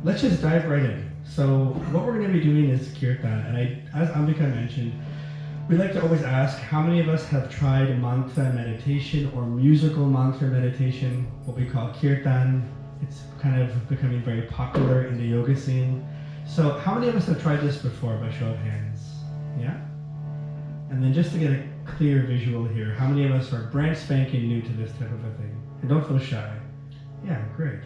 let's just dive right in. So what we're going to be doing is Kirtan, and as Ambika mentioned, we like to always ask how many of us have tried mantra meditation or musical mantra meditation, what we call Kirtan. It's kind of becoming very popular in the yoga scene. So how many of us have tried this before by show of hands? Yeah? And then just to get a clear visual here, how many of us are brand spanking new to this type of a thing? And don't feel shy. Yeah, great.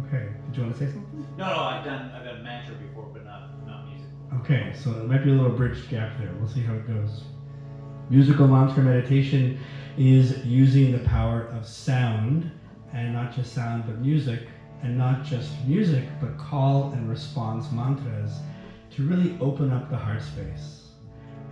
Okay, did you want to say something? No, I've done mantra before, but not music. Okay, so it might be a little bridge gap there. We'll see how it goes. Musical mantra meditation is using the power of sound, and not just sound, but music, and not just music, but call and response mantras to really open up the heart space.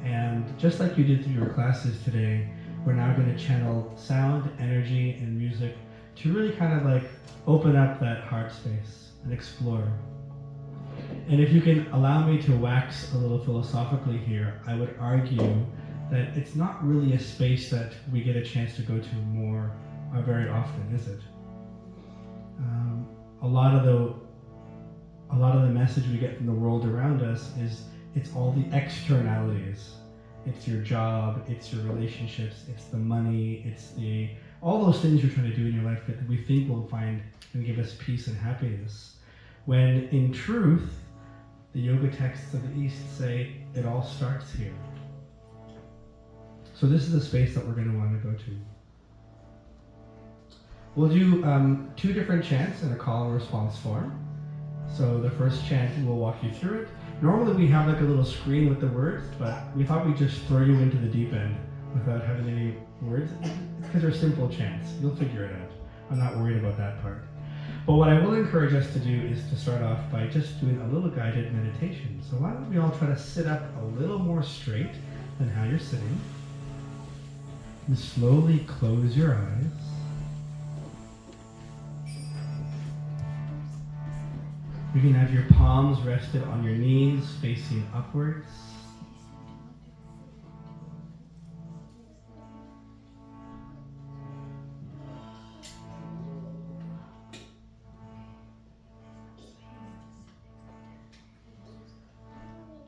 And just like you did through your classes today, we're now going to channel sound, energy, and music to really kind of like open up that heart space and explore. And if you can allow me to wax a little philosophically here, I would argue that it's not really a space that we get a chance to go to more or very often, is it? A lot of the message we get from the world around us is it's all the externalities. It's your job, it's your relationships, it's the money, it's all those things you're trying to do in your life that we think will find and give us peace and happiness. When in truth, the yoga texts of the East say it all starts here. So this is the space that we're going to want to go to. We'll do 2 different chants in a call and response form. So the first chant, we'll walk you through it. Normally we have like a little screen with the words, but we thought we'd just throw you into the deep end without having any words. It's because they're simple chants. You'll figure it out. I'm not worried about that part. But what I will encourage us to do is to start off by just doing a little guided meditation. So why don't we all try to sit up a little more straight than how you're sitting. And slowly close your eyes. You can have your palms rested on your knees, facing upwards.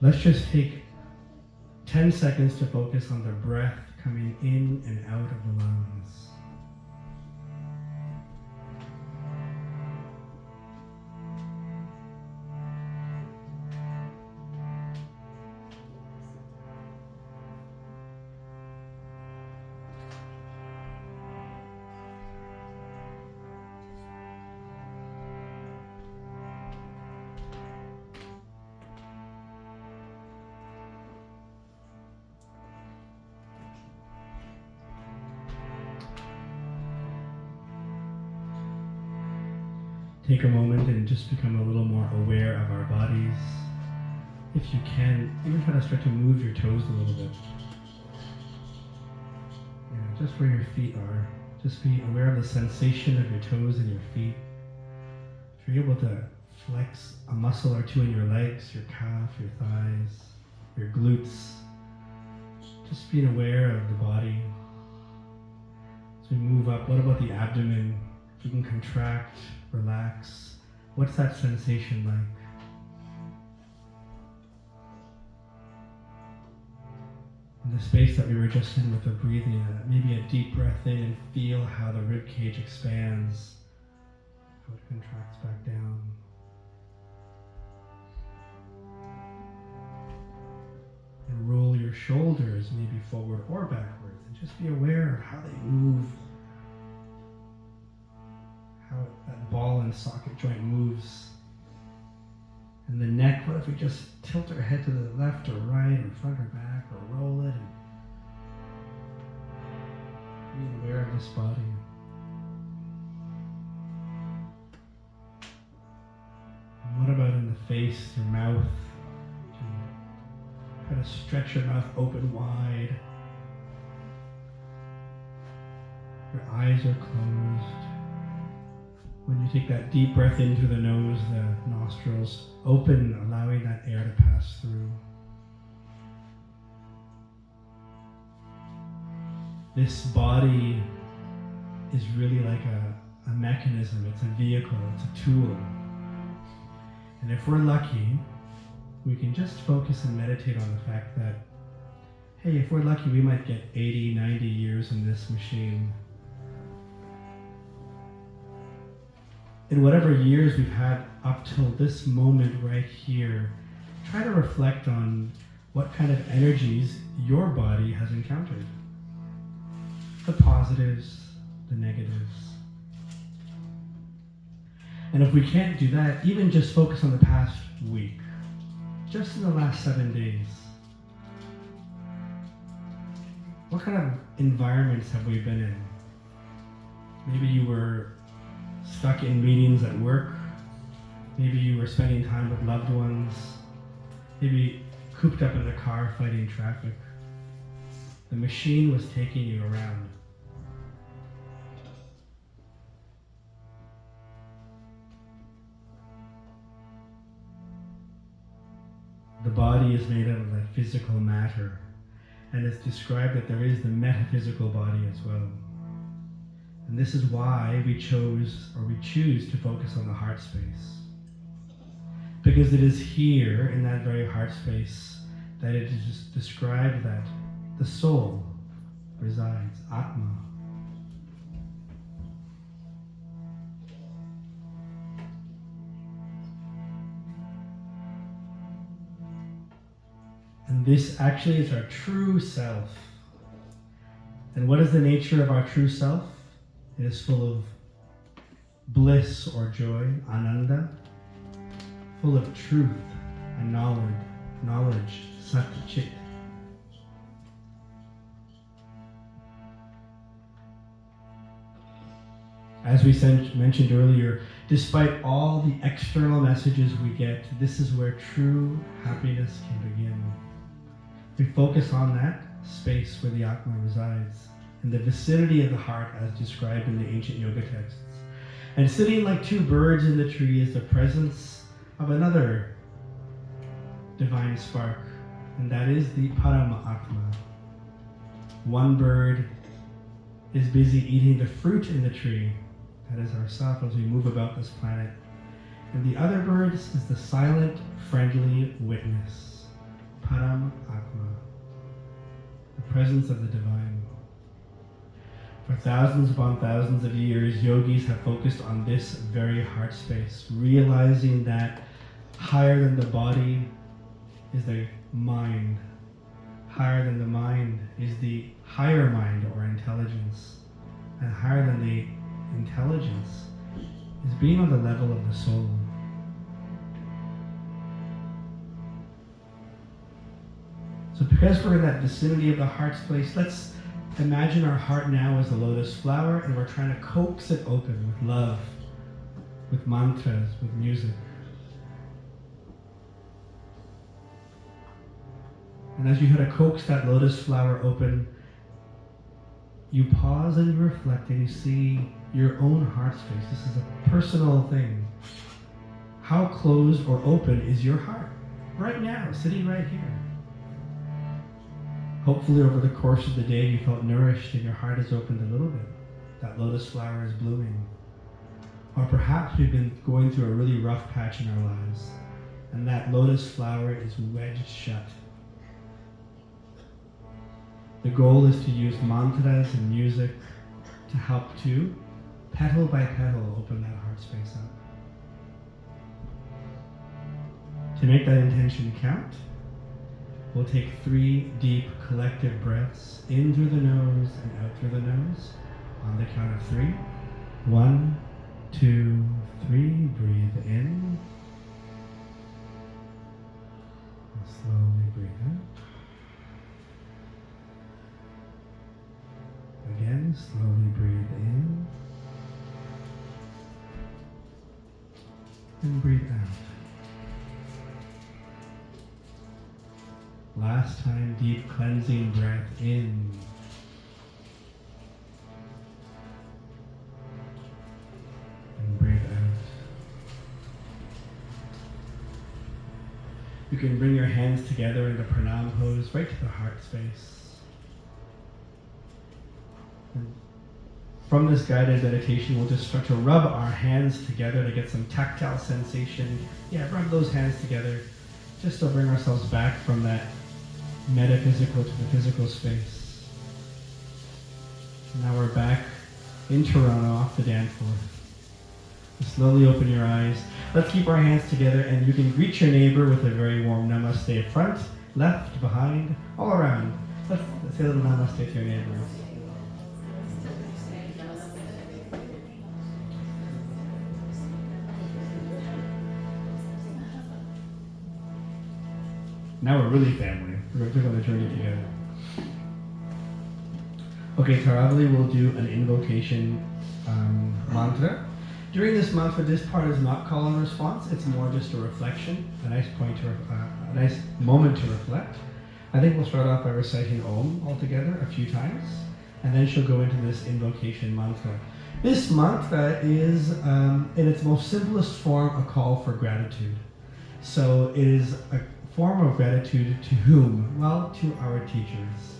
Let's just take 10 seconds to focus on the breath coming in and out of the lungs. Take a moment and just become a little more aware of our bodies. If you can, even try to start to move your toes a little bit. Yeah, just where your feet are. Just be aware of the sensation of your toes and your feet. If you're able to flex a muscle or two in your legs, your calf, your thighs, your glutes, just being aware of the body. As we move up, what about the abdomen? If you can contract, relax. What's that sensation like? In the space that we were just in with the breathing, maybe a deep breath in and feel how the rib cage expands, how it contracts back down. And roll your shoulders maybe forward or backwards, and just be aware of how they move. How that ball and socket joint moves. And the neck, what if we just tilt our head to the left or right or front or back or roll it and be aware of this body. And what about in the face, your mouth? Try to stretch your mouth open wide. Your eyes are closed. When you take that deep breath in through the nose, the nostrils open, allowing that air to pass through. This body is really like a mechanism, it's a vehicle, it's a tool. And if we're lucky, we can just focus and meditate on the fact that, hey, if we're lucky, we might get 80, 90 years in this machine. In whatever years we've had up till this moment right here, try to reflect on what kind of energies your body has encountered. The positives, the negatives. And if we can't do that, even just focus on the past week, just in the last 7 days. What kind of environments have we been in? Maybe you were stuck in meetings at work. Maybe you were spending time with loved ones. Maybe cooped up in the car fighting traffic. The machine was taking you around. The body is made out of that physical matter, and it's described that there is the metaphysical body as well. And this is why we choose to focus on the heart space. Because it is here, in that very heart space, that it is described that the soul resides, Atma. And this actually is our true self. And what is the nature of our true self? It is full of bliss or joy, ananda, full of truth and knowledge, sat chit. As we mentioned earlier, despite all the external messages we get, this is where true happiness can begin. We focus on that space where the Atma resides, in the vicinity of the heart as described in the ancient yoga texts. And sitting like two birds in the tree is the presence of another divine spark, and that is the Parama Atma. One bird is busy eating the fruit in the tree, that is ourself as we move about this planet. And the other bird is the silent, friendly witness, Param Atma, the presence of the divine. For thousands upon thousands of years, yogis have focused on this very heart space, realizing that higher than the body is the mind. Higher than the mind is the higher mind or intelligence. And higher than the intelligence is being on the level of the soul. So because we're in that vicinity of the heart space, let's imagine our heart now as a lotus flower, and we're trying to coax it open with love, with mantras, with music. And as you try to coax that lotus flower open, you pause and you reflect and you see your own heart space. This is a personal thing. How closed or open is your heart right now, sitting right here? Hopefully over the course of the day you felt nourished and your heart is opened a little bit. That lotus flower is blooming. Or perhaps we've been going through a really rough patch in our lives, and that lotus flower is wedged shut. The goal is to use mantras and music to help to, petal by petal, open that heart space up. To make that intention count, we'll take 3 deep collective breaths in through the nose and out through the nose on the count of 3. 1, 2, 3. Breathe in. And slowly breathe out. Again, slowly breathe in. And breathe out. Last time, deep cleansing breath in. And breathe out. You can bring your hands together in the pranam pose right to the heart space. And From this guided meditation, we'll just start to rub our hands together to get some tactile sensation. Yeah, rub those hands together just to bring ourselves back from that metaphysical to the physical space. Now we're back in Toronto off the dance floor. Just slowly open your eyes. Let's keep our hands together, and you can greet your neighbor with a very warm namaste. Front, left, behind, all around. Let's say a little namaste to your neighbor. Now we're really family. We're going to go on a journey together. Okay, Taravali will do an invocation mantra. During this mantra, this part is not call and response. It's more just a reflection, a nice moment to reflect. I think we'll start off by reciting Aum altogether a few times, and then she'll go into this invocation mantra. This mantra is, in its most simplest form, a call for gratitude. So it is a form of gratitude to whom? Well, to our teachers.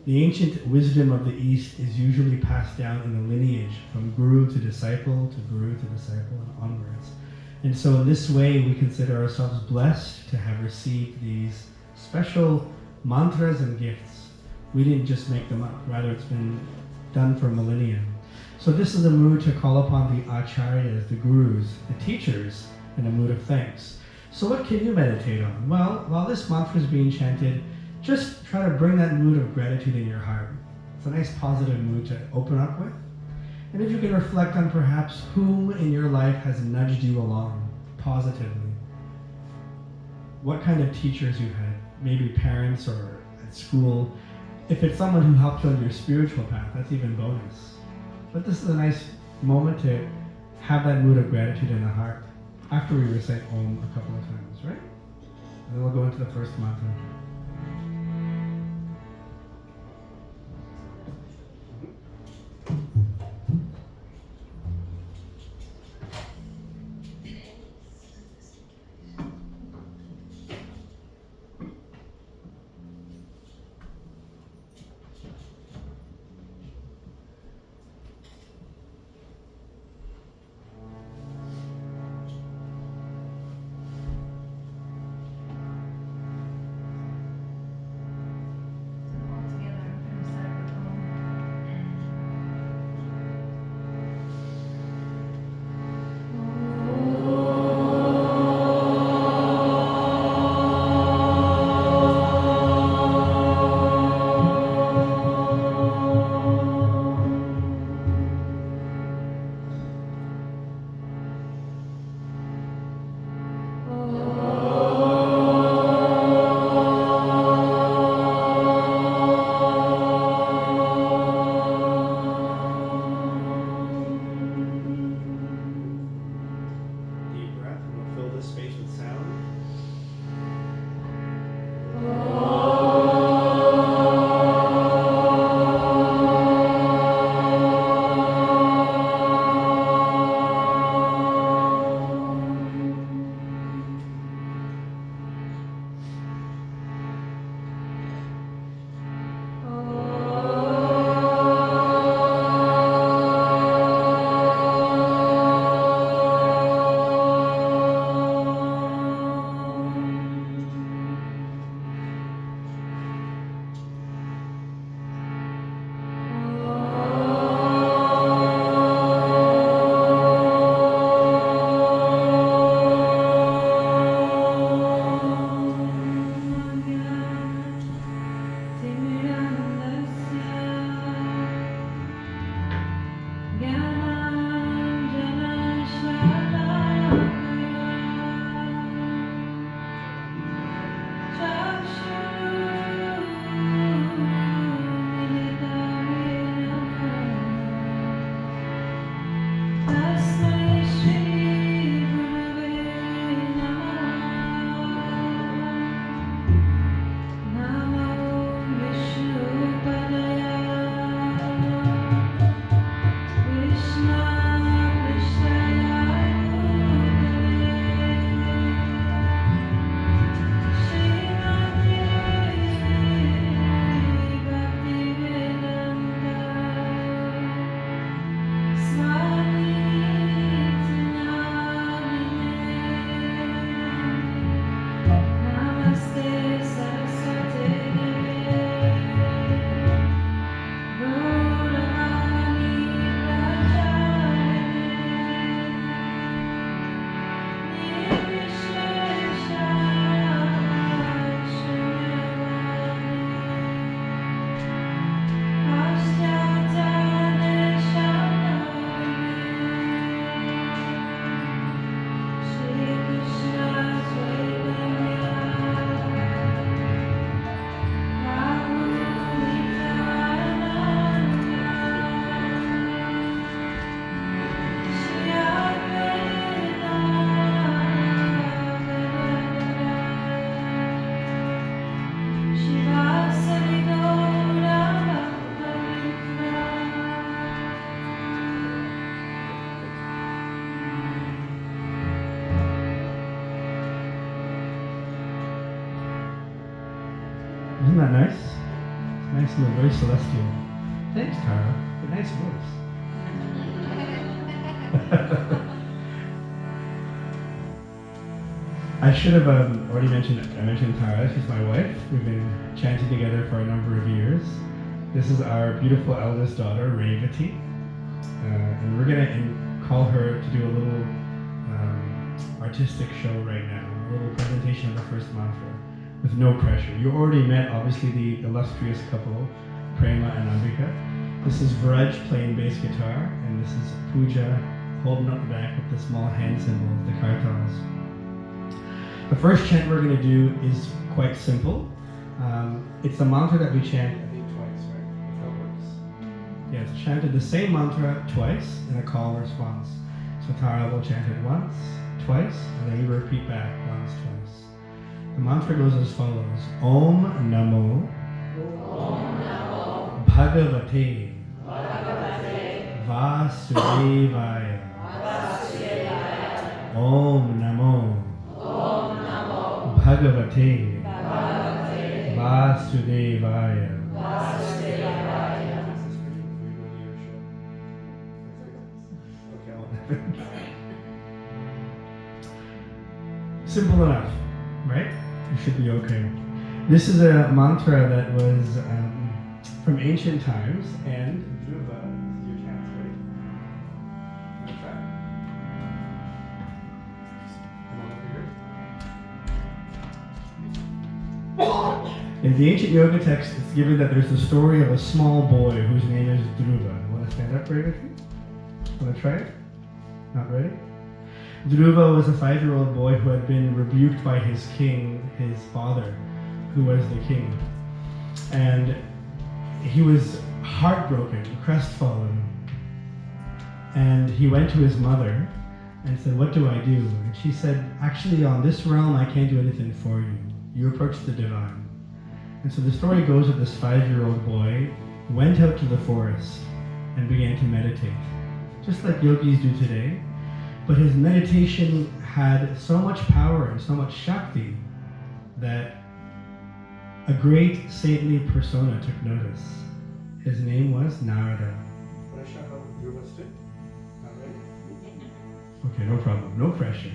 The ancient wisdom of the East is usually passed down in a lineage from guru to disciple to guru to disciple and onwards. And so in this way, we consider ourselves blessed to have received these special mantras and gifts. We didn't just make them up, rather it's been done for millennia. So this is a mood to call upon the acharyas, the gurus, the teachers, in a mood of thanks. So what can you meditate on? Well, while this mantra is being chanted, just try to bring that mood of gratitude in your heart. It's a nice positive mood to open up with. And if you can reflect on perhaps whom in your life has nudged you along positively. What kind of teachers you've had, maybe parents or at school. If it's someone who helped you on your spiritual path, that's even bonus. But this is a nice moment to have that mood of gratitude in the heart after we recite Om a couple of times, right? And then we'll go into the first mantra. Isn't that nice? Nice and very celestial. Thanks, Tara. A nice voice. I should have already mentioned. I mentioned Tara. She's my wife. We've been chanting together for a number of years. This is our beautiful eldest daughter, Revati, and we're gonna call her to do a little artistic show right now. A little presentation of the first mantra with no pressure. You already met, obviously, the illustrious couple, Prema and Ambika. This is Vraj playing bass guitar, and this is Pooja holding up the back with the small hand cymbals, the Kirtans. The first chant we're going to do is quite simple. It's the mantra that we chant, I think, twice, right? If that works. Yeah, it's chanted the same mantra twice in a call and response. So Tara will chant it once, twice, and then we repeat back once, twice. The mantra goes as follows. Om Namoh Bhagavate Vasudevaya. Om Namoh Bhagavate Vasudevaya. Simple enough, right? You should be okay. This is a mantra that was from ancient times, and Dhruva, this is your chance, right? Let's try. Come on over here. In the ancient yoga text, it's given that there's the story of a small boy whose name is Dhruva. Want to stand up, Revati? Want to try it? Not ready? Dhruva was a 5-year-old boy who had been rebuked by his king, his father, who was the king. And he was heartbroken, crestfallen. And he went to his mother and said, "What do I do?" And she said, "Actually, on this realm, I can't do anything for you. You approach the divine." And so the story goes that this 5-year-old boy went out to the forest and began to meditate, just like yogis do today. But his meditation had so much power and so much Shakti that a great saintly persona took notice. His name was Narada. Want to show how Dhruva stood? Not ready? Okay, no problem. No pressure.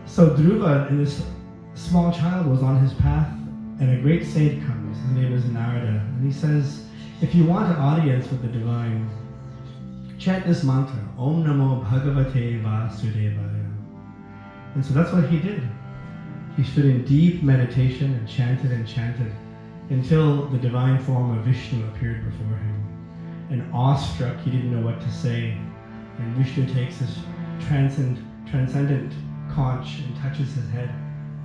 So Dhruva, in this small child, was on his path, and a great saint comes. His name is Narada. And he says, if you want an audience with the divine, chant this mantra, Om Namo Bhagavate Vasudevaya. And so that's what he did. He stood in deep meditation and chanted until the divine form of Vishnu appeared before him. And awestruck, he didn't know what to say. And Vishnu takes his transcendent conch and touches his head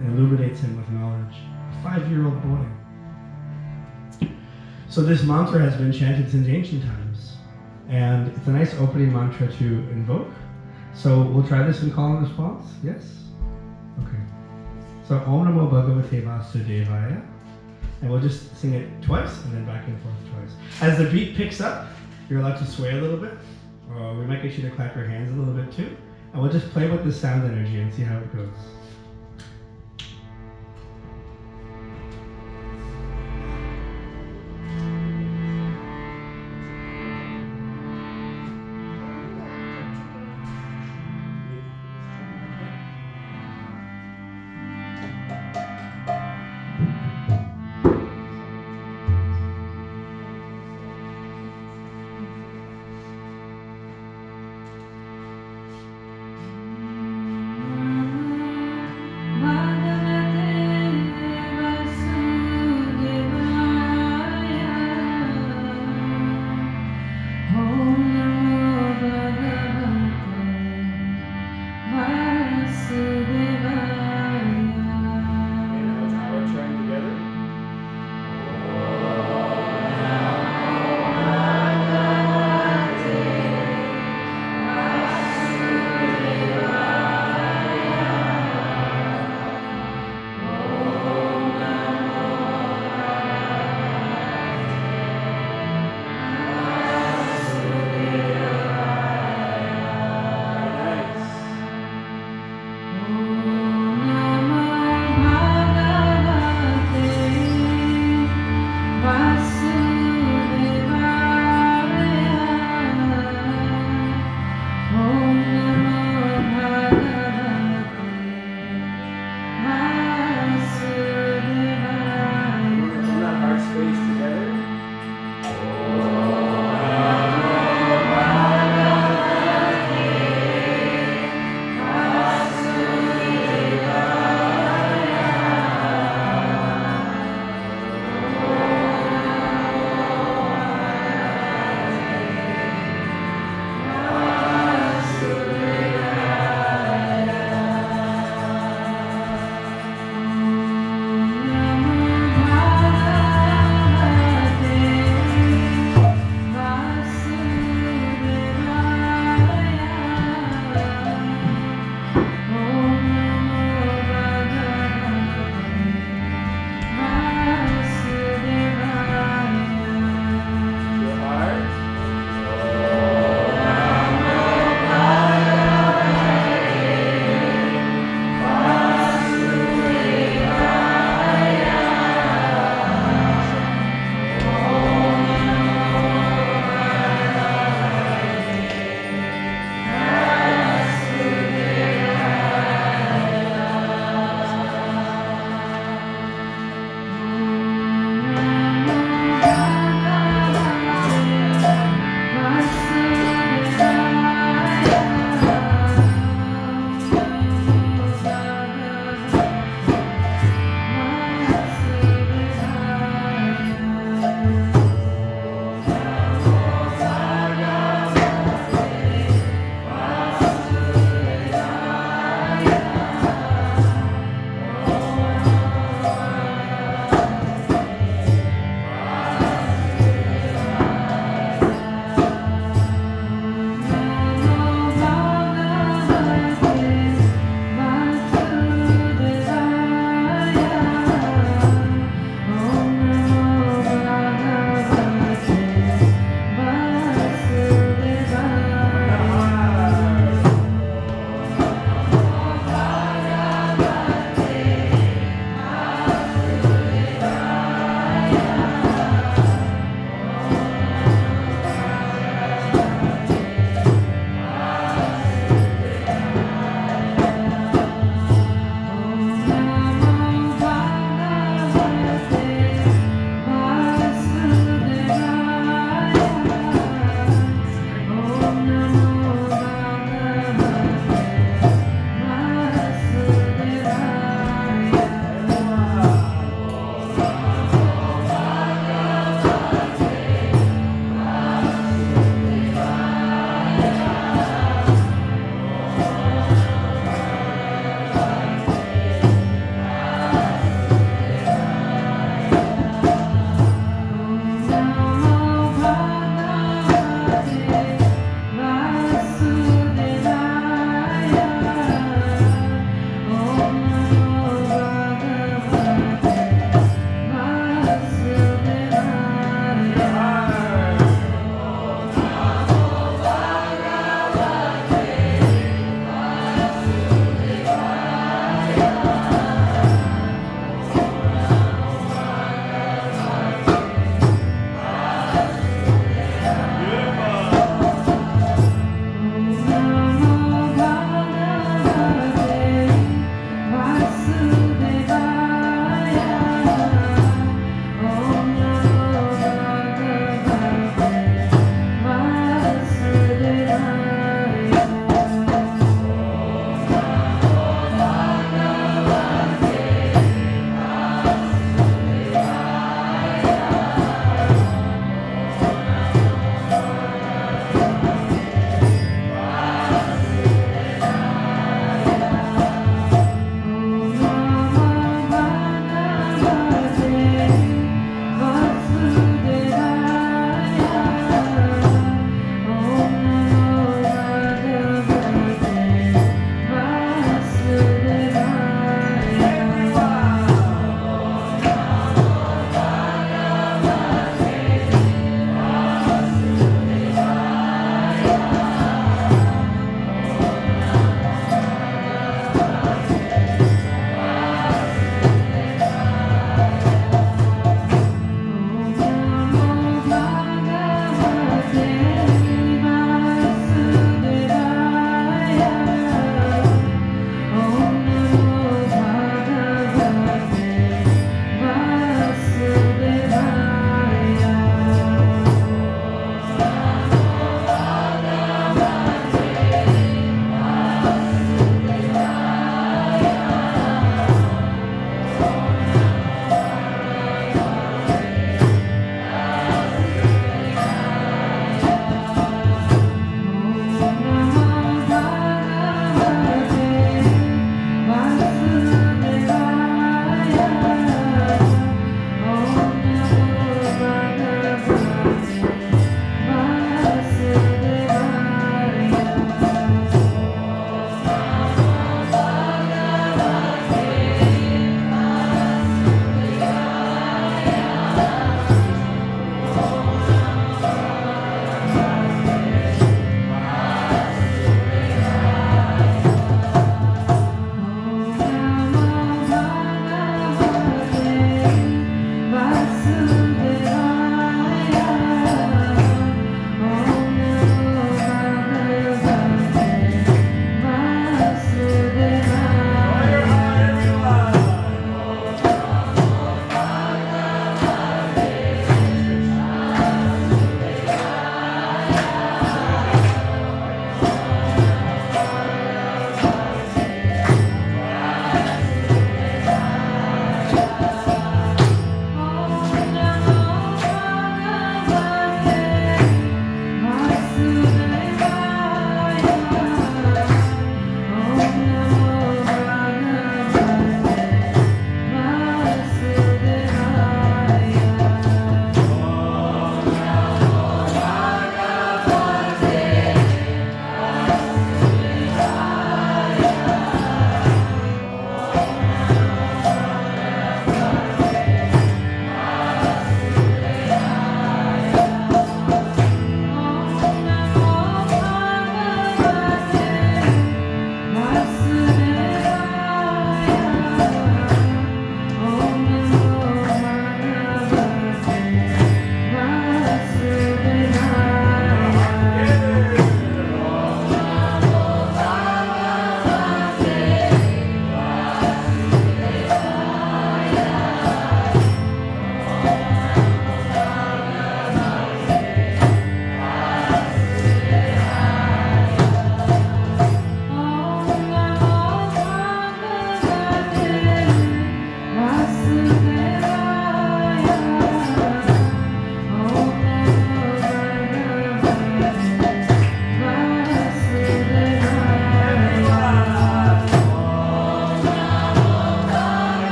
and illuminates him with knowledge. A 5-year-old boy. So this mantra has been chanted since ancient times. And it's a nice opening mantra to invoke. So we'll try this in call and response. Yes? Okay. So Om Namo Bhagavate Vasudevaya. And we'll just sing it twice and then back and forth twice. As the beat picks up, you're allowed to sway a little bit. Or we might get you to clap your hands a little bit too. And we'll just play with the sound energy and see how it goes.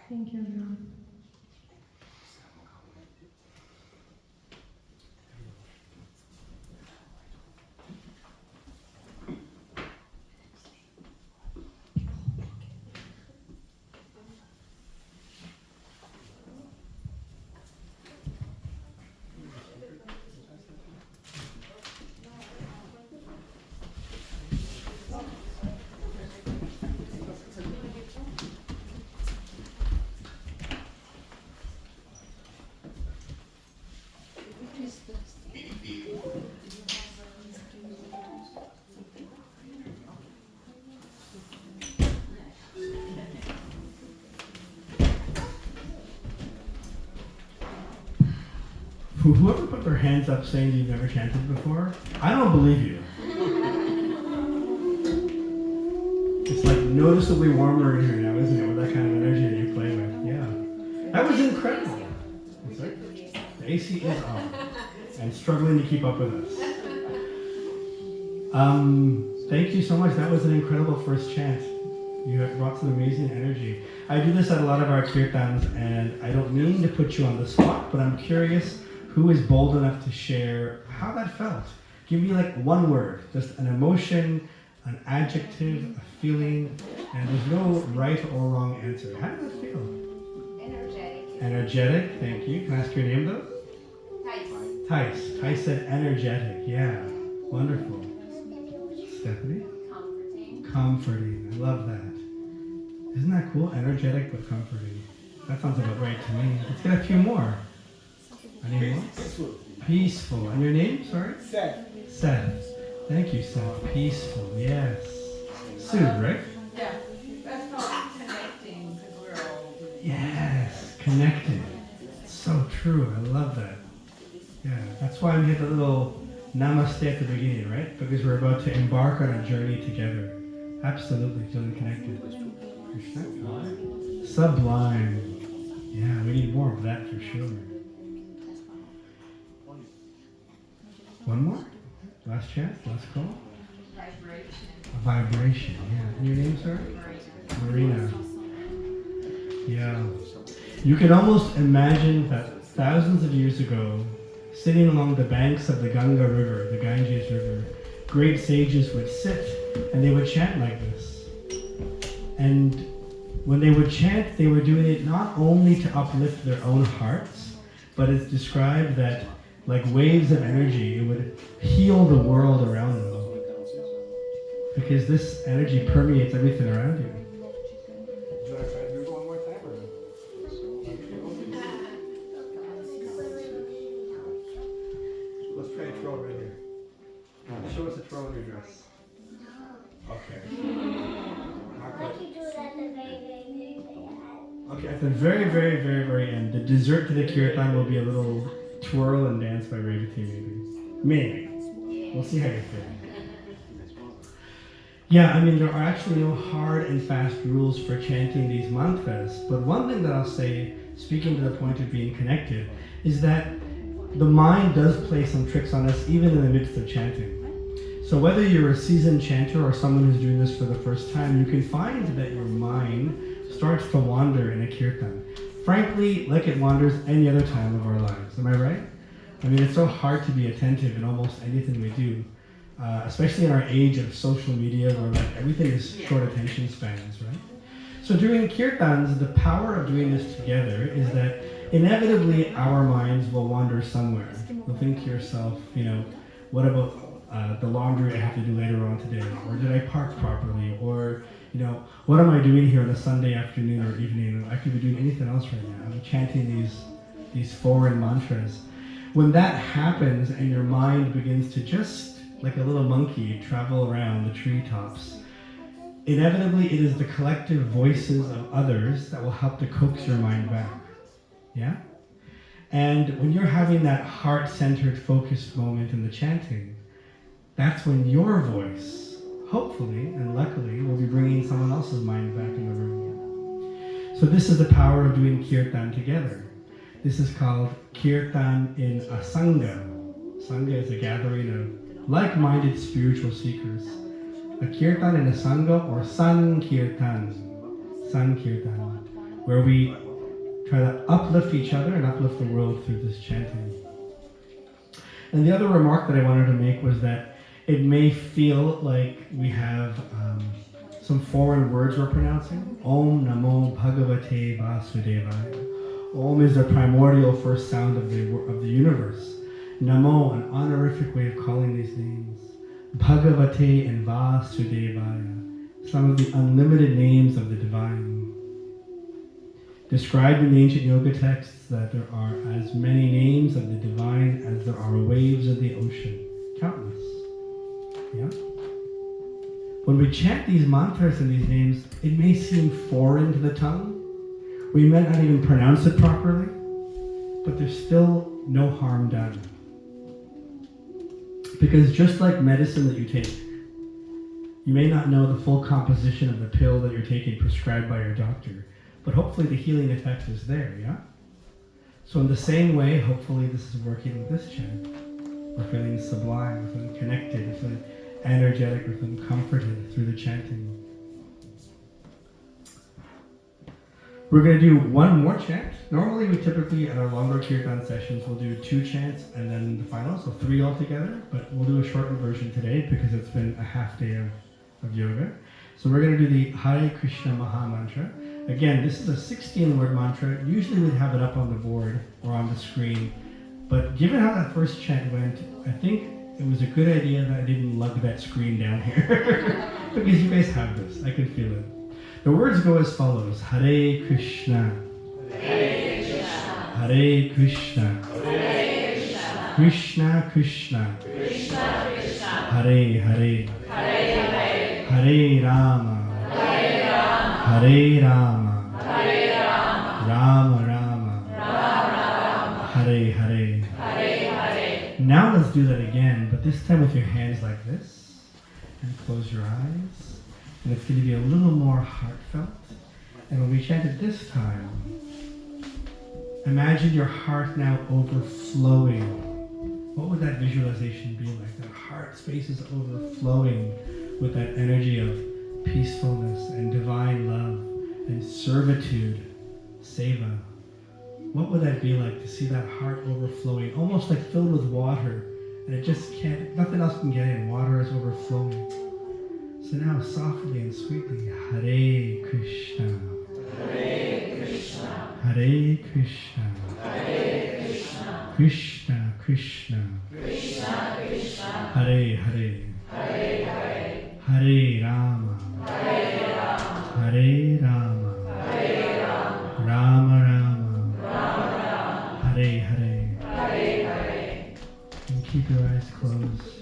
Thank you, everyone. Whoever put their hands up saying you've never chanted before, I don't believe you. It's like noticeably warmer in here now, isn't it? With that kind of energy that you play with. Yeah. That was incredible. The AC is on and struggling to keep up with us. Thank you so much. That was an incredible first chant. You have brought some amazing energy. I do this at a lot of our kirtans, and I don't mean to put you on the spot, but I'm curious who is bold enough to share how that felt. Give me like one word, just an emotion, an adjective, a feeling, and there's no right or wrong answer. How did that feel? Energetic. Energetic, thank you. Can I ask your name though? Tice said energetic, yeah. Wonderful. Stephanie? Comforting. I love that. Isn't that cool? Energetic but comforting. That sounds about right to me. Let's get a few more. Any more? Peaceful. And your name? Sorry? Seth. Thank you, Seth. Peaceful. Yes. Sue, right? Yeah. That's not connecting because we're all. Yes. Connected. So true. I love that. Yeah. That's why we get the little namaste at the beginning, right? Because we're about to embark on a journey together. Absolutely. Feeling connected. Krishna? Sublime. Yeah, we need more of that for sure. One more? Last chance? Last call? Vibration. A vibration, yeah. And your name, sir? Marina. Yeah. You can almost imagine that thousands of years ago, sitting along the banks of the Ganga River, the Ganges River, great sages would sit and they would chant like this. And when they would chant, they were doing it not only to uplift their own hearts, but it's described that like waves of energy, it would heal the world around them. Because this energy permeates everything around you. Do you want to try to do it one more time or no? Let's try a twirl right here. Show us a twirl in your dress. Okay. Okay, at the very end, the dessert to the kirtan will be a little twirl and dance by Revati, maybe. We'll see how you're feeling. Yeah, I mean, there are actually no hard and fast rules for chanting these mantras, but one thing that I'll say, speaking to the point of being connected, is that the mind does play some tricks on us even in the midst of chanting. So whether you're a seasoned chanter or someone who's doing this for the first time, you can find that your mind starts to wander in a kirtan. Frankly, like it wanders any other time of our lives. Am I right? I mean, it's so hard to be attentive in almost anything we do, especially in our age of social media where like everything is short attention spans, right? So during kirtans, the power of doing this together is that inevitably our minds will wander somewhere. You'll think to yourself, what about the laundry I have to do later on today? Or did I park properly? Or, what am I doing here on a Sunday afternoon or evening? I could be doing anything else right now. I'm chanting these foreign mantras. When that happens and your mind begins to just, like a little monkey, travel around the treetops, inevitably it is the collective voices of others that will help to coax your mind back. Yeah? And when you're having that heart-centered, focused moment in the chanting, that's when your voice, hopefully and luckily, will be bringing someone else's mind back in the room. So this is the power of doing kirtan together. This is called kirtan in a sangha. Sangha is a gathering of like-minded spiritual seekers. A kirtan in a sangha or sankirtan. Sankirtan. where we try to uplift each other and uplift the world through this chanting. And the other remark that I wanted to make was that it may feel like we have some foreign words we're pronouncing. Om Namoh Bhagate Vasudevaya. Om is the primordial first sound of the universe. Namo, an honorific way of calling these names. Bhagavate and Vasudevaya, some of the unlimited names of the divine. Described in the ancient yoga texts that there are as many names of the divine as there are waves of the ocean. Countless. Yeah? When we chant these mantras and these names, it may seem foreign to the tongue. We may not even pronounce it properly, but there's still no harm done. Because just like medicine that you take, you may not know the full composition of the pill that you're taking prescribed by your doctor, but hopefully the healing effect is there, yeah? So in the same way, hopefully this is working with this chant. We're feeling sublime, we're feeling connected, we're feeling energetic, we're feeling comforted through the chanting. We're going to do one more chant. Normally we typically, at our longer Kirtan sessions, we'll do 2 chants and then the final, so 3 altogether, but we'll do a shortened version today because it's been a half day of yoga. So we're going to do the Hare Krishna Maha Mantra. Again, this is a 16-word mantra. Usually we'd have it up on the board or on the screen, but given how that first chant went, I think it was a good idea that I didn't lug that screen down here because you guys have this. I can feel it. The words go as follows: Hare Krishna, Hare Krishna, Hare Krishna, Hare Krishna, Krishna Krishna, Krishna Krishna, Hare Hare, Hare Hare, Hare Rama, Hare Rama, Hare Rama, Hare Rama, Rama Rama, Rama Rama, Hare Hare. Hare Hare. Now let's do that again, but this time with your hands like this, and close your eyes. And it's going to be a little more heartfelt. And when we chant it this time, imagine your heart now overflowing. What would that visualization be like? That heart space is overflowing with that energy of peacefulness and divine love and servitude, seva. What would that be like to see that heart overflowing, almost like filled with water, and it just can't, nothing else can get in, water is overflowing. So now softly and sweetly, Hare Krishna, Hare Krishna, Hare Krishna, Hare Krishna, Krishna Krishna, Krishna Krishna, Hare Hare, Hare Hare, Hare Rama, Hare Rama, Hare Rama, Hare Rama, Rama Rama, Rama Rama, Hare Hare. Hare Hare. And keep your eyes closed.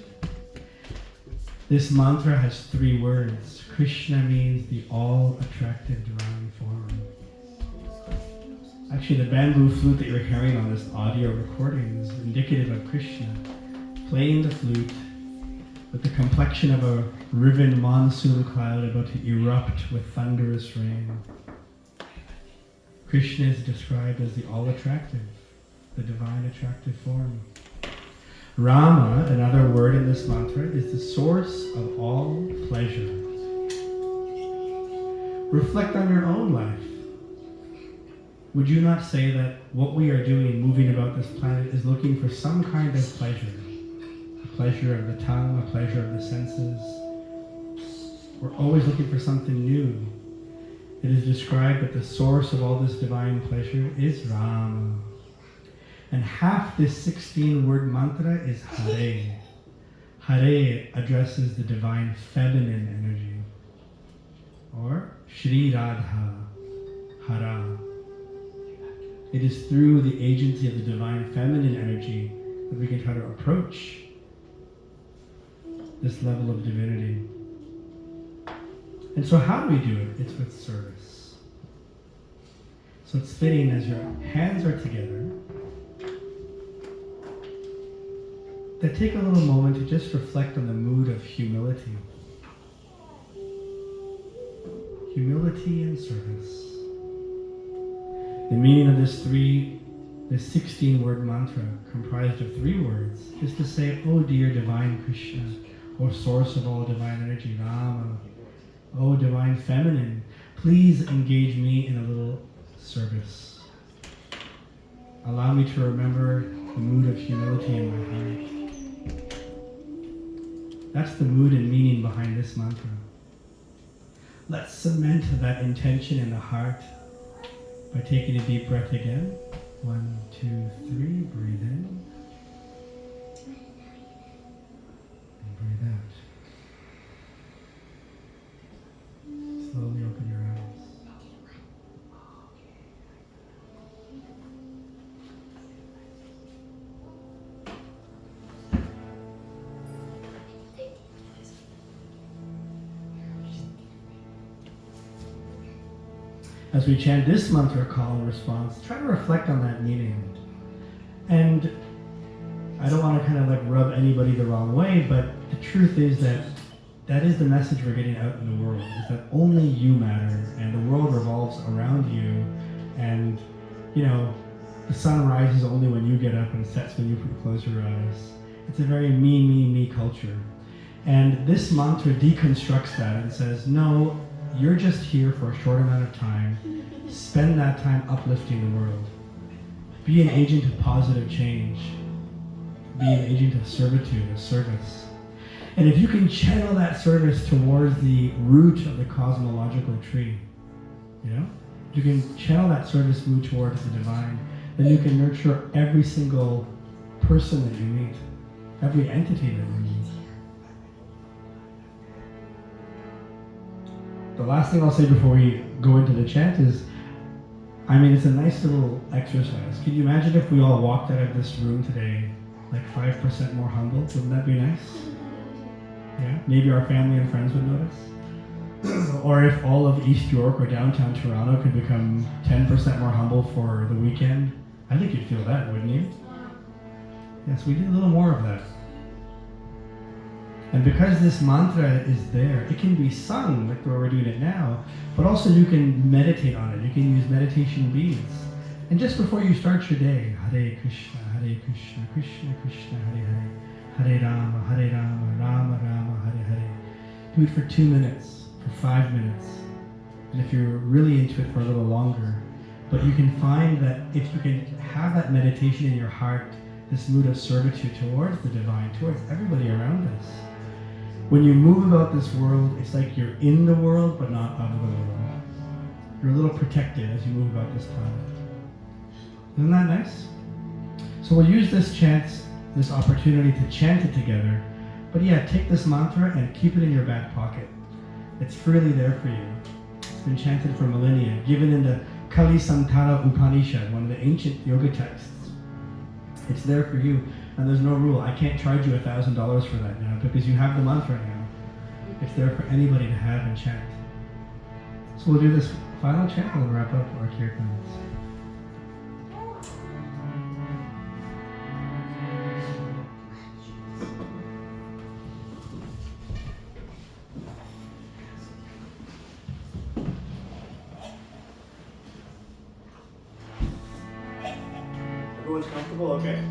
This mantra has 3 words. Krishna means the all-attractive divine form. Actually, the bamboo flute that you're hearing on this audio recording is indicative of Krishna playing the flute with the complexion of a riven monsoon cloud about to erupt with thunderous rain. Krishna is described as the all-attractive, the divine attractive form. Rama, another word in this mantra, is the source of all pleasure. Reflect on your own life. Would you not say that what we are doing, moving about this planet, is looking for some kind of pleasure? A pleasure of the tongue, a pleasure of the senses. We're always looking for something new. It is described that the source of all this divine pleasure is Rama. And half this 16-word mantra is Hare. Hare addresses the divine feminine energy. Or Shri Radha, Hara. It is through the agency of the divine feminine energy that we can try to approach this level of divinity. And so how do we do it? It's with service. So it's fitting as your hands are together that take a little moment to just reflect on the mood of humility. Humility and service. The meaning of this 16-word mantra, comprised of 3 words, is to say, "Oh dear divine Krishna, or source of all divine energy, Rama, oh divine feminine, please engage me in a little service. Allow me to remember the mood of humility in my heart. That's the mood and meaning behind this mantra. Let's cement that intention in the heart by taking a deep breath again. 1, 2, 3, breathe in. And breathe out. Slowly open your eyes. As we chant this mantra call and response, try to reflect on that meaning. And I don't want to kind of like rub anybody the wrong way, but the truth is that that is the message we're getting out in the world, is that only you matter and the world revolves around you. And, you know, the sun rises only when you get up and sets when you close your eyes. It's a very me culture. And this mantra deconstructs that and says, no, you're just here for a short amount of time. Spend that time uplifting the world. Be an agent of positive change. Be an agent of servitude, of service. And if you can channel that service towards the root of the cosmological tree, you know, you can channel that service mood towards the divine, then you can nurture every single person that you meet, every entity that you meet. The last thing I'll say before we go into the chant is, I mean, it's a nice little exercise. Can you imagine if we all walked out of this room today like 5% more humble? Wouldn't that be nice? Yeah, maybe our family and friends would notice. Or if all of East York or downtown Toronto could become 10% more humble for the weekend, I think you'd feel that, wouldn't you? Yes, we need a little more of that. And because this mantra is there, it can be sung like we're doing it now, but also you can meditate on it. You can use meditation beads. And just before you start your day, Hare Krishna, Krishna Krishna, Hare Hare, Hare Rama, Rama Rama, Hare Hare. Do it for 2 minutes, for 5 minutes. And if you're really into it, for a little longer. But you can find that if you can have that meditation in your heart, this mood of servitude towards the divine, towards everybody around us, when you move about this world, it's like you're in the world, but not of the world. You're a little protected as you move about this planet. Isn't that nice? So we'll use this chant, this opportunity to chant it together. But yeah, take this mantra and keep it in your back pocket. It's freely there for you. It's been chanted for millennia, given in the Kali Santara Upanishad, one of the ancient yoga texts. It's there for you. And there's no rule. I can't charge you $1,000 for that now because you have the mantra now. It's there for anybody to have and chant. So we'll do this final chant and then wrap up our kirtans. Everyone's comfortable? Okay.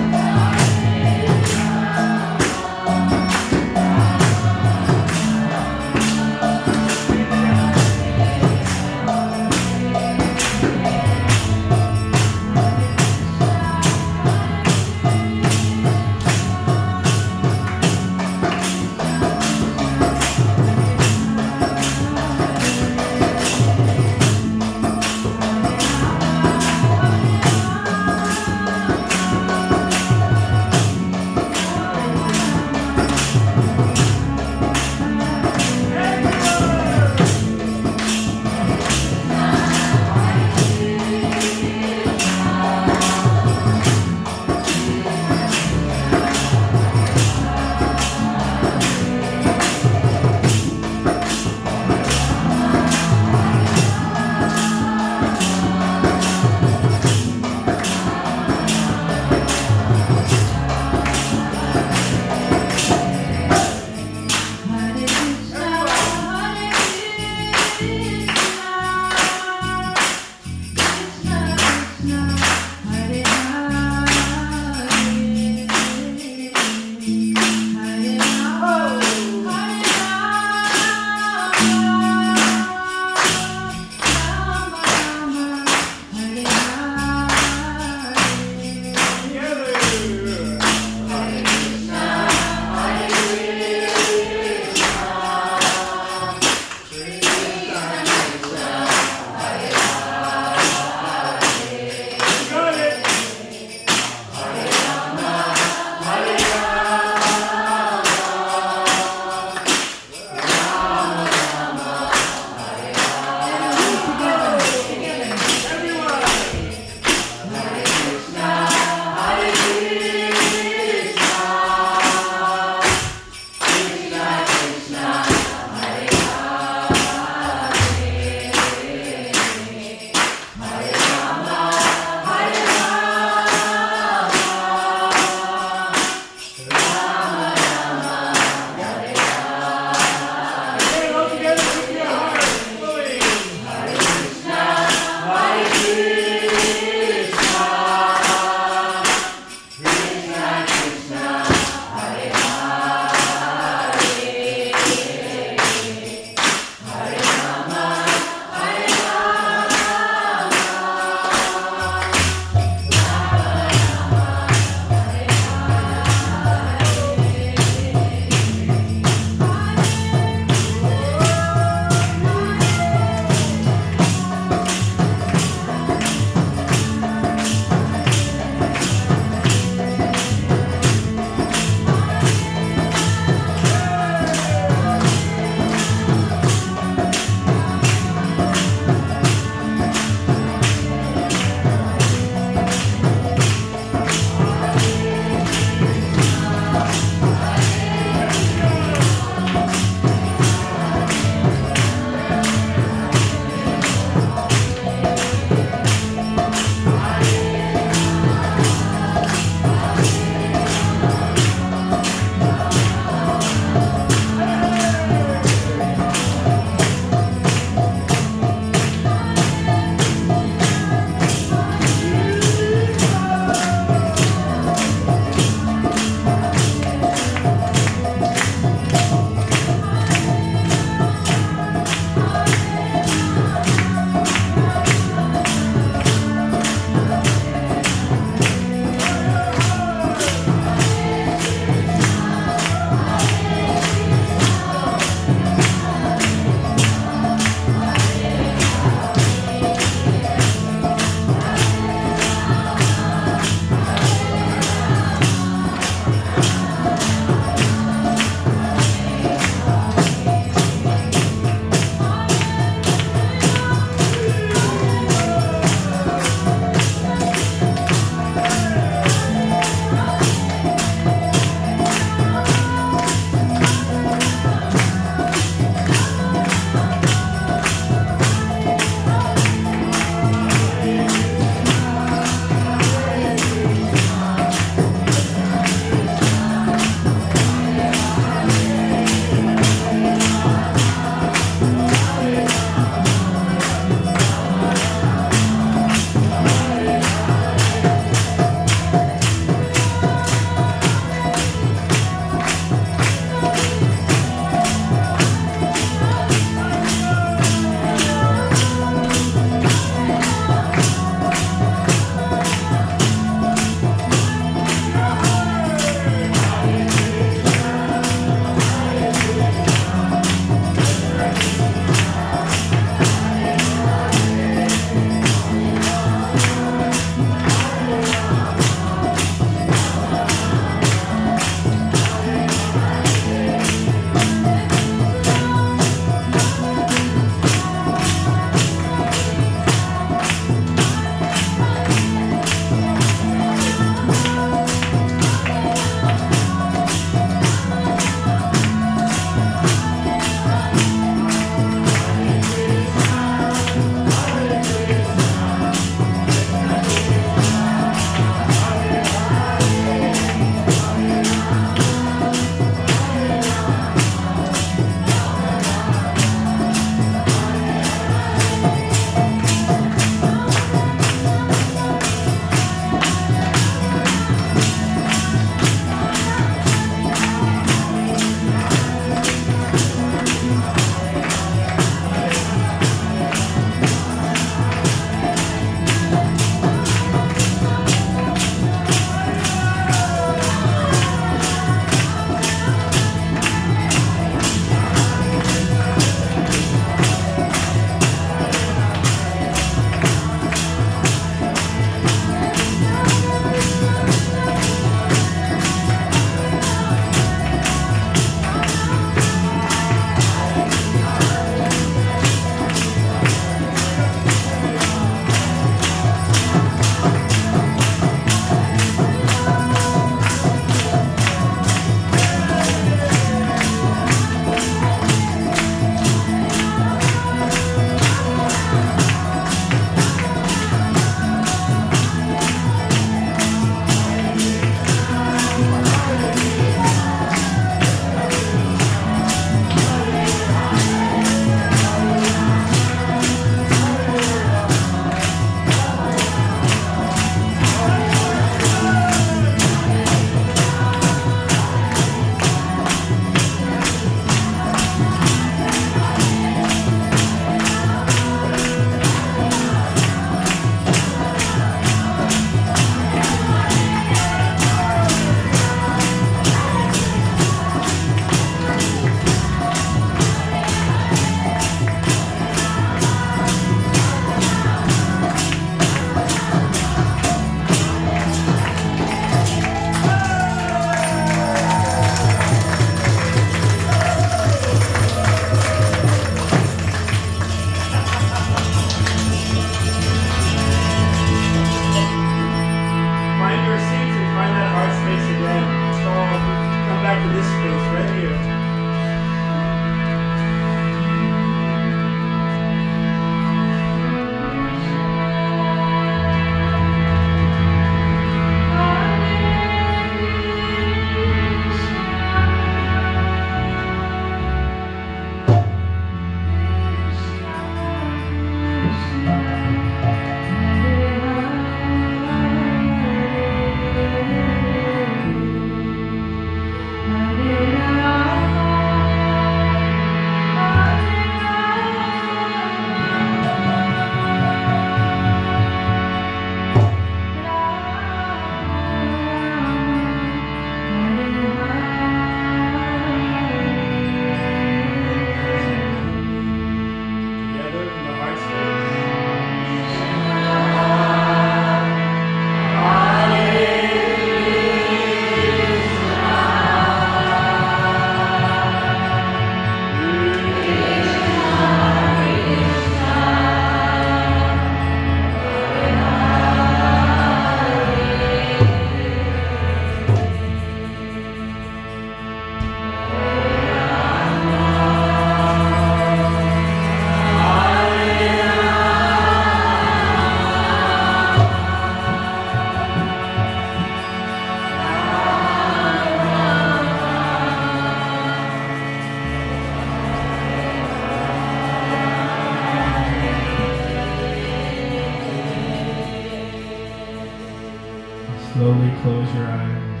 slowly close your eyes.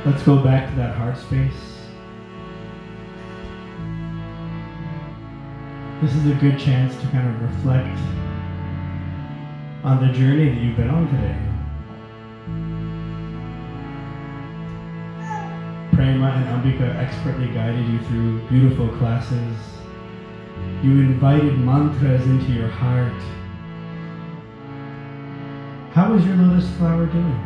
Let's go back to that heart space. This is a good chance to kind of reflect on the journey that you've been on today. Prema and Ambika expertly guided you through beautiful classes. You invited mantras into your heart. How is your lotus flower doing?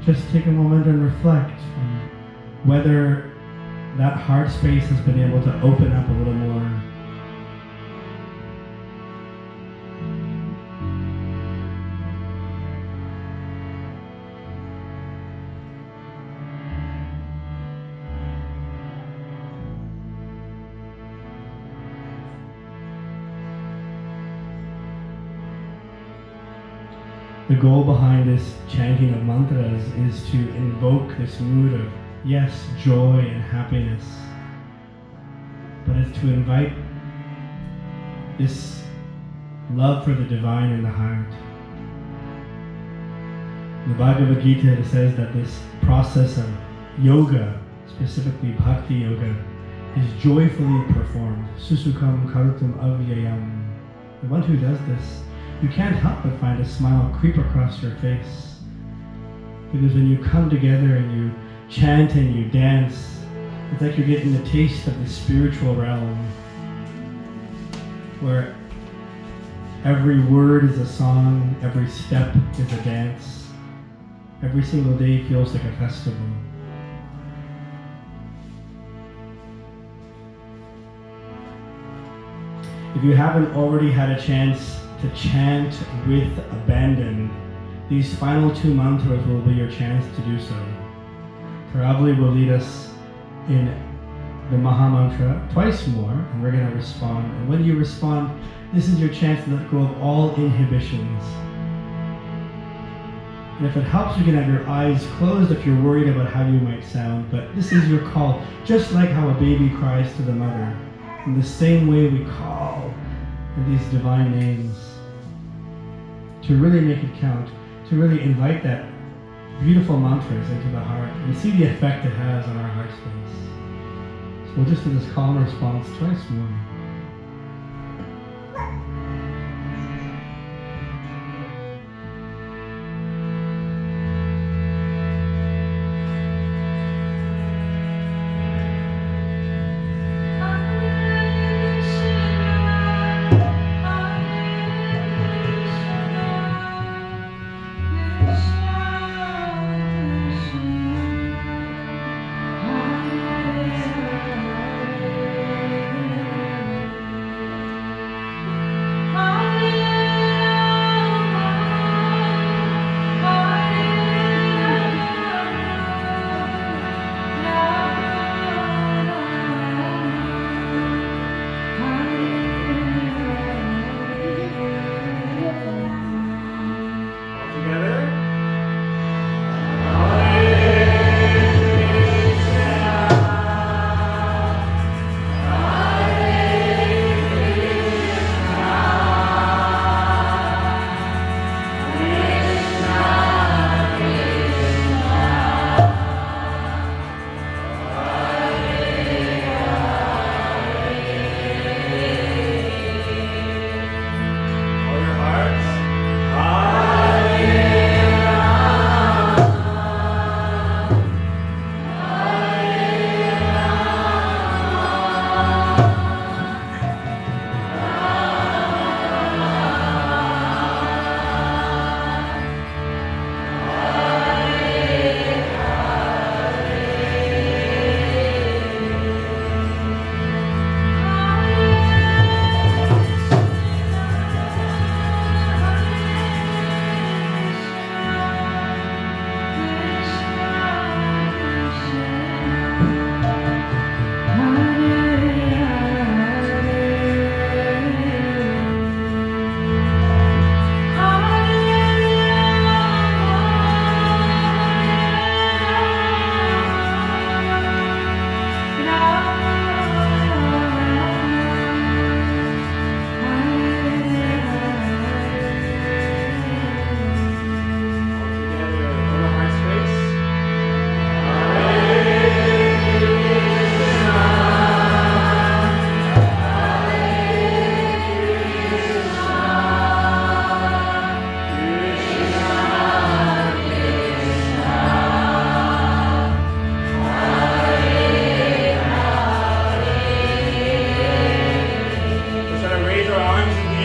Just take a moment and reflect on whether that heart space has been able to open up a little more. The goal behind this chanting of mantras is to invoke this mood of, yes, joy and happiness, but it's to invite this love for the divine in the heart. In the Bhagavad Gita, it says that this process of yoga, specifically bhakti yoga, is joyfully performed. Susukam karutam avyayam. The one who does this, you can't help but find a smile creep across your face. Because when you come together and you chant and you dance, it's like you're getting a taste of the spiritual realm, where every word is a song, every step is a dance, every single day feels like a festival. If you haven't already had a chance to chant with abandon, these final 2 mantras will be your chance to do so. Probably will lead us in the Maha Mantra twice more, and we're going to respond. And when you respond, this is your chance to let go of all inhibitions. And if it helps, you can have your eyes closed if you're worried about how you might sound, but this is your call, just like how a baby cries to the mother. In the same way we call these divine names, to really make it count, to really invite that beautiful mantras into the heart and see the effect it has on our heart space. So we'll just do this calm response twice more.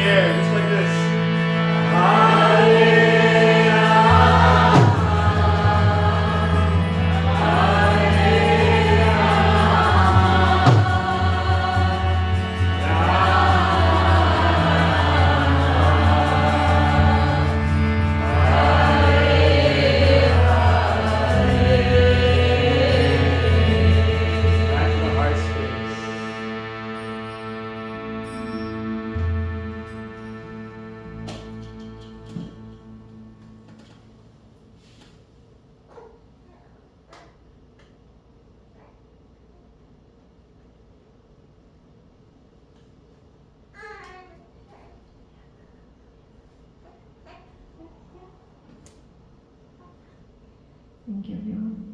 air, just like this. Thank you, everyone.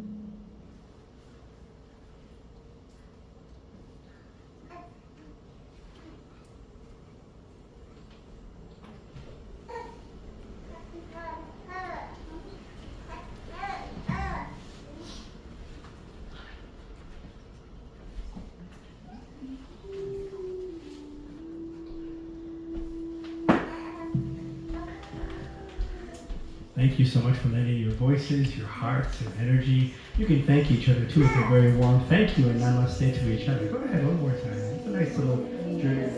Thank you so much for letting your voices, your hearts, and energy. You can thank each other too with a very warm thank you and namaste to each other. Go ahead one more time. It's a nice little journey.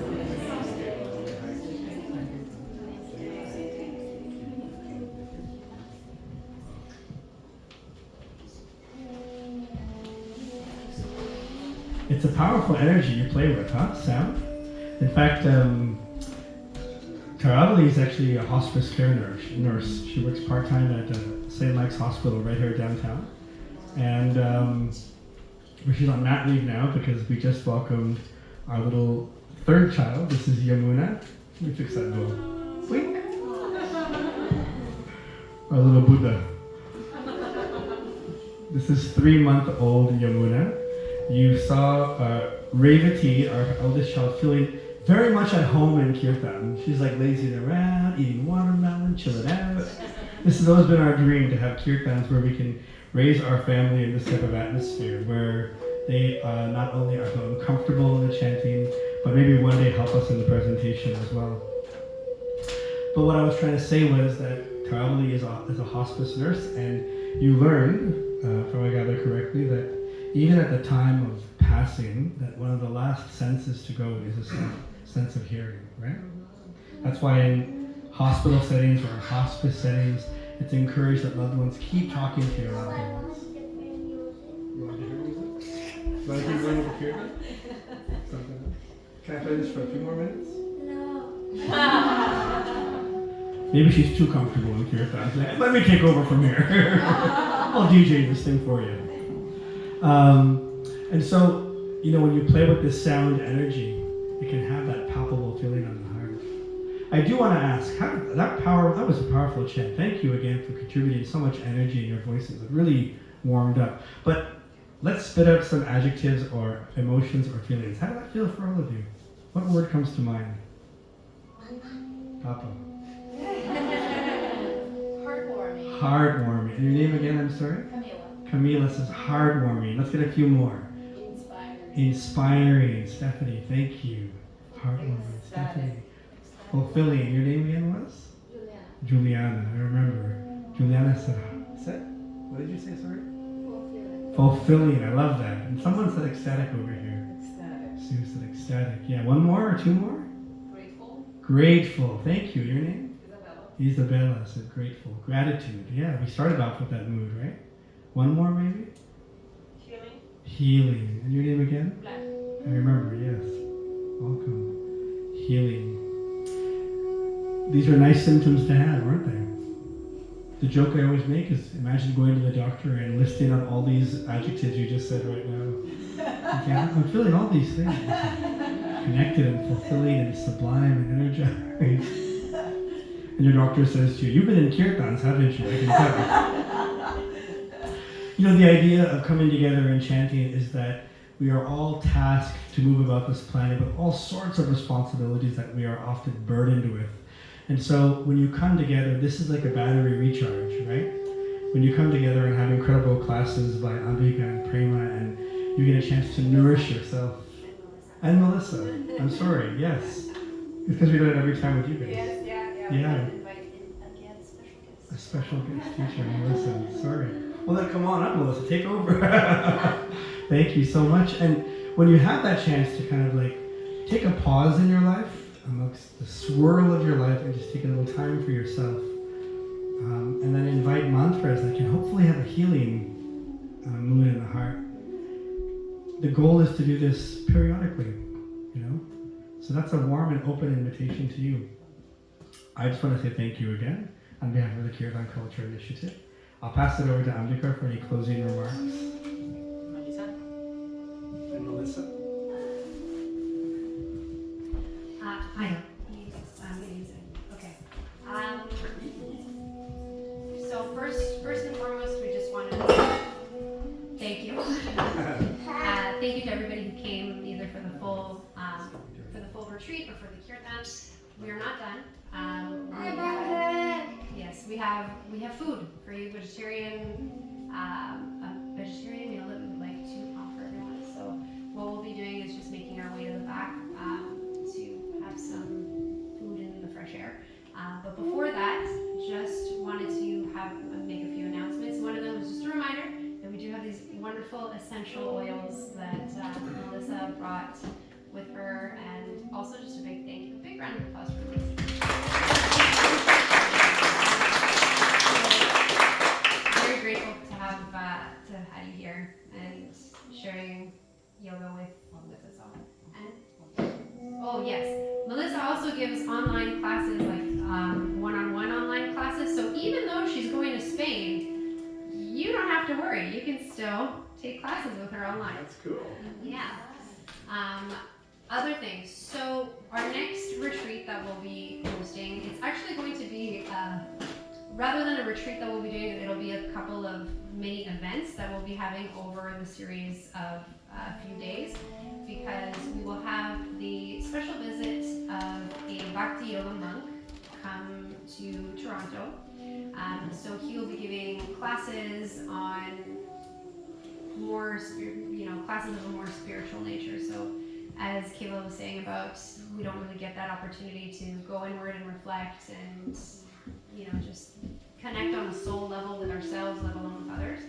It's a powerful energy you play with, huh? Sound? In fact, Taravali is actually a hospice care nurse. She works part-time at St. Mike's Hospital right here downtown. And she's on mat leave now because we just welcomed our little third child. This is Yamuna. Let me fix that door. Blink. Our little Buddha. This is 3-month-old Yamuna. You saw Revati, our eldest child, feeling very much at home in Kirtan. She's like lazing around, eating watermelon, chilling out. This has always been our dream, to have Kirtans where we can raise our family in this type of atmosphere, where they not only are comfortable in the chanting, but maybe one day help us in the presentation as well. But what I was trying to say was that Taravali is a hospice nurse, and you learn, if I gather correctly, that even at the time of passing, that one of the last senses to go is a sense of hearing, right? That's why in hospital settings or in hospice settings, it's encouraged that loved ones keep talking to your loved ones. You want to hear music? You want to keep going over here? Can I play this for a few more minutes? No. Maybe she's too comfortable in Kirtan. Like, let me take over from here. I'll DJ this thing for you. And so, when you play with this sound energy, it can have that palpable feeling on the heart. I do want to ask, that was a powerful chant. Thank you again for contributing so much energy in your voices. It really warmed up. But let's spit out some adjectives or emotions or feelings. How did that feel for all of you? What word comes to mind? Papa. Heartwarming. Heartwarming. And your name again, I'm sorry? Camila says heartwarming. Let's get a few more. Inspiring. Stephanie, thank you. Heartwarming. Stephanie. Fulfilling. Your name again was? Juliana. I remember. Juliana said, what did you say, sorry? Fulfilling. I love that. And someone said ecstatic over here. Ecstatic. Sue said ecstatic. Yeah, one more or two more? Grateful. Grateful. Thank you. Your name? Isabella. Isabella said grateful. Gratitude. Yeah, we started off with that mood, right? One more maybe? Healing. Healing. And your name again? Black. I remember, yes. Welcome. Healing. These are nice symptoms to have, aren't they? The joke I always make is, imagine going to the doctor and listing out all these adjectives you just said right now. Okay, I'm feeling all these things. Connected and fulfilling and sublime and energized. And your doctor says to you, you've been in Kirtans, haven't you? I can tell. The idea of coming together and chanting is that we are all tasked to move about this planet with all sorts of responsibilities that we are often burdened with. And so when you come together, this is like a battery recharge, right? When you come together and have incredible classes by Ambika and Prema, and you get a chance to nourish yourself. And Melissa, I'm sorry, yes. It's because we do it every time with you guys. Yes, yeah. Yeah. We'll invite in again special A guests. special guest teacher, Melissa. Sorry. Well, then come on up, Melissa. Take over. Thank you so much. And when you have that chance to kind of like take a pause in your life, amongst the swirl of your life, and just take a little time for yourself, and then invite mantras that can hopefully have a healing mood in the heart. The goal is to do this periodically, you know? So that's a warm and open invitation to you. I just want to say thank you again on behalf of the Kirtan Culture Initiative. I'll pass it over to Ambika for any closing remarks. Melissa? And Melissa. Hi. Okay. So first and foremost, we just wanted to say thank you. Thank you to everybody who came, either for the full retreat or for the kirtan. We are not done. We have food for you, a vegetarian meal that we would like to offer everyone. So what we'll be doing is just making our way to the back to have some food in the fresh air. But before that, just wanted to make a few announcements. One of them is just a reminder that we do have these wonderful essential oils that Melissa brought with her, and also just a big thank you, a big round of applause for Melissa. Very grateful to have you here and sharing yoga with us all. And oh yes, Melissa also gives online classes, like one-on-one online classes. So even though she's going to Spain, you don't have to worry. You can still take classes with her online. That's cool. Yeah. Other things. So our next retreat that we'll be hosting, it's actually going to be, rather than a retreat that we'll be doing, it'll be a couple of mini events that we'll be having over the series of a few days, because we will have the special visit of a Bhakti Yoga monk come to Toronto. So he'll be giving classes on classes of a more spiritual nature. So as Kayla was saying about, we don't really get that opportunity to go inward and reflect and, just connect on a soul level with ourselves, let alone with others.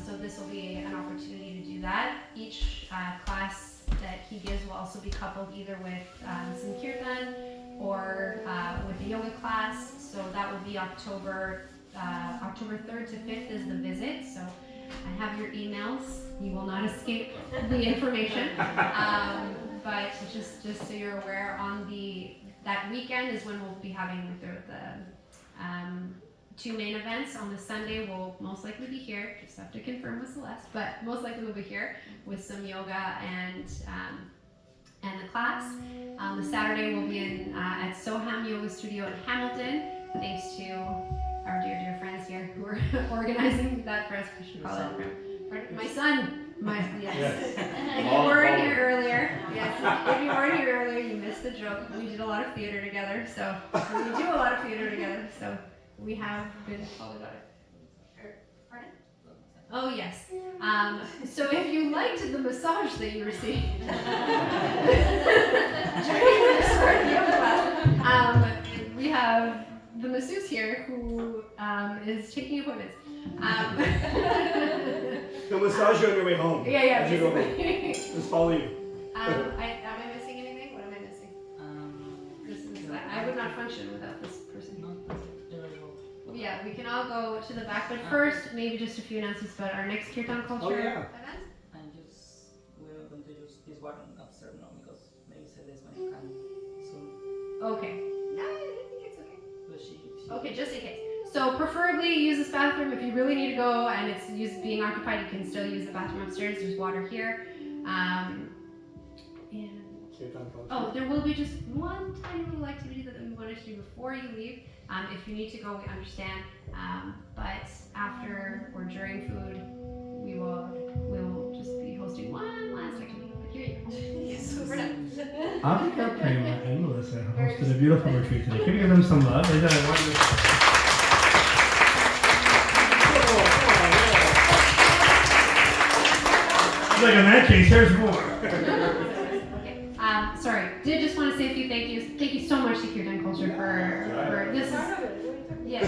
So this will be an opportunity to do that. Each class that he gives will also be coupled either with some kirtan or with a yoga class. So that will be October 3rd to 5th is the visit. So I have your emails. You will not escape the information. But just so you're aware, that weekend is when we'll be having the two main events. On the Sunday, we'll most likely be here. Just have to confirm with Celeste, but most likely we'll be here with some yoga and the class. The Saturday we'll be at Soham Yoga Studio in Hamilton, thanks to our dear friends here who are organizing that for us. We should call it my son. Yes. If you weren't here earlier, you missed the joke. We did a lot of theater together, so we do a lot of theater together. So we have been Pardon? Oh yes. So if you liked the massage that you received during this yoga class, we have the masseuse here who is taking appointments. They'll massage you on your way home. Yeah. As you go home. Just follow you. Am I missing anything? What am I missing? I would not function without this person. Yeah, we can all go to the back, but first, maybe just a few announcements about our next Kirtan Culture event. We're going to use this one upstairs now because maybe Celeste when come soon. Okay. No, I think it's okay. But she Okay, just in case. So preferably use this bathroom. If you really need to go and it's being occupied, you can still use the bathroom upstairs. There's water here. There will be just one tiny little activity that we wanted to do before you leave. If you need to go, we understand. But after or during food, we will just be hosting one last activity. But here you go. Yes, we're done. Ambika, Prema, and Melissa hosted a beautiful retreat today. Can we give them some love? They did a wonderful. Like in that case, there's more. Okay. Sorry. Did just want to say a few thank yous. thank you so much to Kirtan Culture for this. Part of it, what are you talking Yes.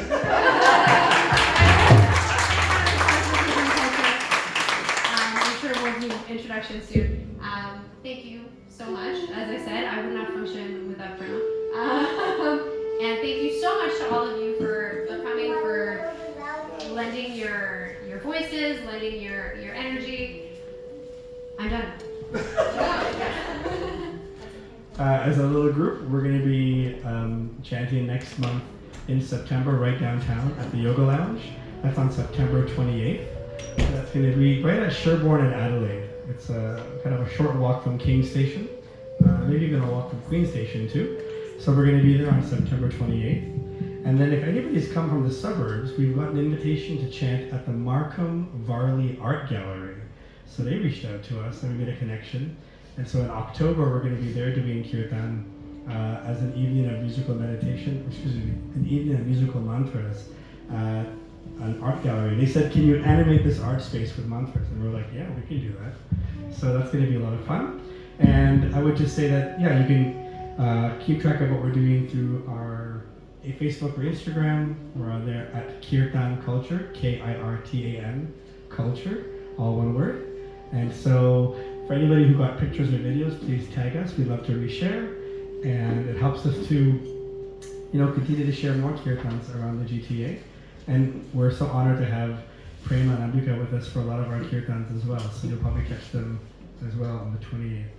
I'm sure we'll do introductions soon. Thank you so much. As I said, I would not function without Prema. And thank you so much to all of you for coming, for lending your voices, lending your energy. I'm done. As a little group, we're going to be chanting next month in September right downtown at the Yoga Lounge. That's on September 28th. That's going to be right at Sherbourne and Adelaide. It's kind of a short walk from King Station. Maybe even a walk from Queen Station too. So we're going to be there on September 28th. And then if anybody's come from the suburbs, we've got an invitation to chant at the Markham Varley Art Gallery. So they reached out to us and we made a connection. And so in October, we're going to be there doing Kirtan as an evening of musical meditation, an evening of musical mantras at an art gallery. They said, can you animate this art space with mantras? And we're like, yeah, we can do that. So that's going to be a lot of fun. And I would just say that, yeah, you can keep track of what we're doing through our Facebook or Instagram. We're on there at Kirtan Culture, Kirtan Culture, all one word. And so for anybody who got pictures or videos, please tag us. We'd love to reshare. And it helps us to, continue to share more Kirtans around the GTA. And we're so honored to have Prema and Ambika with us for a lot of our Kirtans as well. So you'll probably catch them as well on the 28th.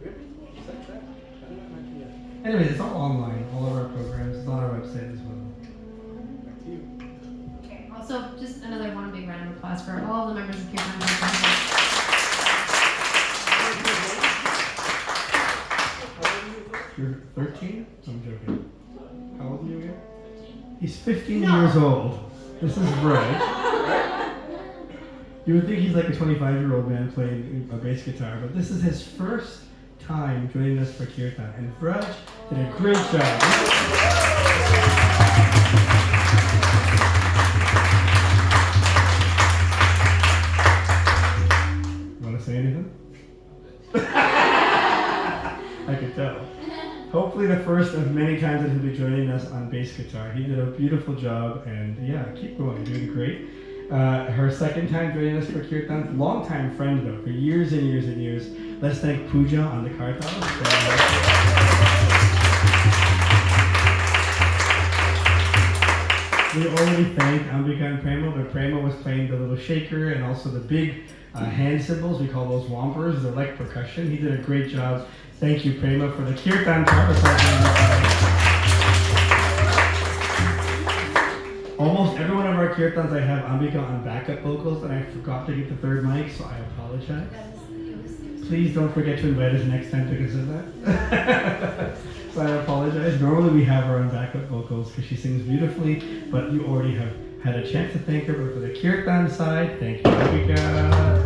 Anyways, it's all online, all of our programs. It's on our website as well. Back to you. Okay. Also, just another one big round of applause for all the members of Kirtan Culture. You're 13? I'm joking. How old are you again? He's 15 years old. This is right. You would think he's like a 25-year-old man playing a bass guitar, but this is his first time joining us for Kirtan. And Braj did a great job. Want to say anything? I could tell. Hopefully the first of many times that he'll be joining us on bass guitar. He did a beautiful job, and yeah, keep going, you're doing great. Her second time joining us for Kirtan, long-time friend though, for years and years and years. Let's thank Pooja on the kartal. We already thanked Ambika and Prema, but Prema was playing the little shaker and also the big hand cymbals. We call those wampers. They're like percussion. He did a great job. Thank you, Prema, for the Kirtan part. Almost every one of our Kirtans I have Ambika on backup vocals, and I forgot to get the third mic, so I apologize. Please don't forget to invite us next time because of that. So I apologize. Normally we have her on backup vocals because she sings beautifully, but you already have had a chance to thank her. But for the Kirtan side, thank you, Ambika.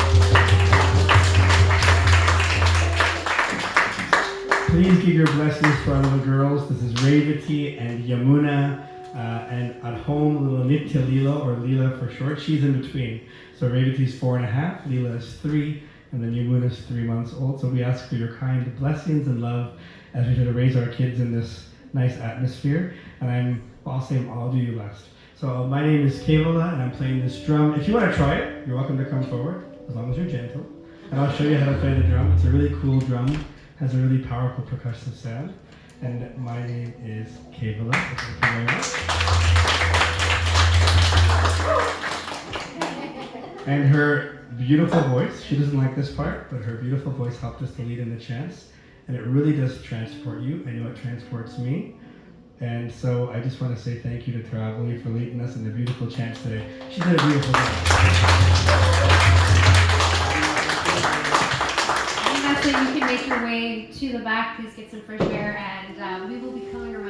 Please give your blessings to our little girls. This is Revati and Yamuna. And at home, little Nitya Leela, or Leela for short, she's in between. So Revati's 4.5, Leela is 3, and then Yamuna is 3 months old. So we ask for your kind blessings and love as we try to raise our kids in this nice atmosphere. And I'll do you last. So my name is Kevala, and I'm playing this drum. If you want to try it, you're welcome to come forward, as long as you're gentle. And I'll show you how to play the drum. It's a really cool drum, has a really powerful percussive sound. And my name is Kevala. Thank you very much. And her beautiful voice, she doesn't like this part, but her beautiful voice helped us to lead in the chants. And it really does transport you. I know it transports me. And so I just want to say thank you to Travali for leading us in the beautiful chants today. She did a beautiful job. You can make your way to the back. Please get some fresh air, and we will be coming around.